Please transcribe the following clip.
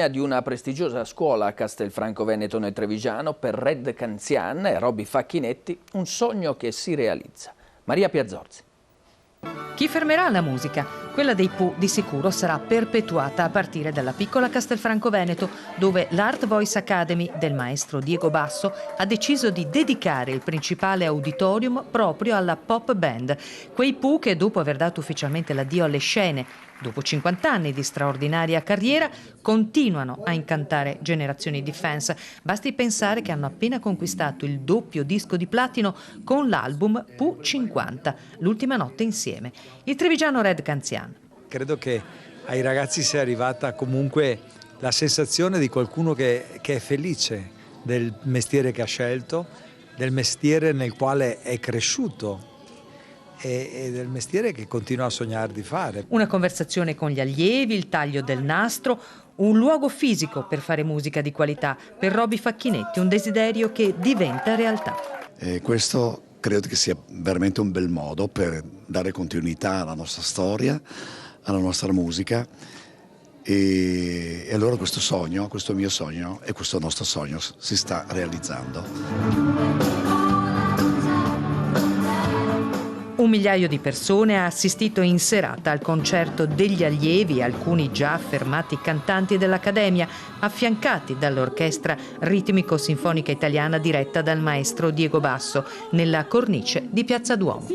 Di una prestigiosa scuola a Castelfranco Veneto nel Trevigiano per Red Canzian e Robby Facchinetti, un sogno che si realizza. Maria Piazzorzi. Chi fermerà la musica? Quella dei Pooh di sicuro sarà perpetuata a partire dalla piccola Castelfranco Veneto, dove l'Art Voice Academy del maestro Diego Basso ha deciso di dedicare il principale auditorium proprio alla pop band. Quei Pooh che, dopo aver dato ufficialmente l'addio alle scene, dopo 50 anni di straordinaria carriera, continuano a incantare generazioni di fans. Basti pensare che hanno appena conquistato il doppio disco di platino con l'album Pooh 50, l'ultima notte insieme. Il trevigiano Red Canzian. Credo che ai ragazzi sia arrivata comunque la sensazione di qualcuno che è felice del mestiere che ha scelto, del mestiere nel quale è cresciuto e del mestiere che continua a sognare di fare. Una conversazione con gli allievi, il taglio del nastro, un luogo fisico per fare musica di qualità. Per Robby Facchinetti un desiderio che diventa realtà. Questo credo che sia veramente un bel modo per dare continuità alla nostra storia, alla nostra musica e allora questo sogno, questo mio sogno e questo nostro sogno si sta realizzando. 1 migliaio di persone ha assistito in serata al concerto degli allievi, alcuni già affermati cantanti dell'Accademia, affiancati dall'orchestra ritmico-sinfonica italiana diretta dal maestro Diego Basso, nella cornice di Piazza Duomo.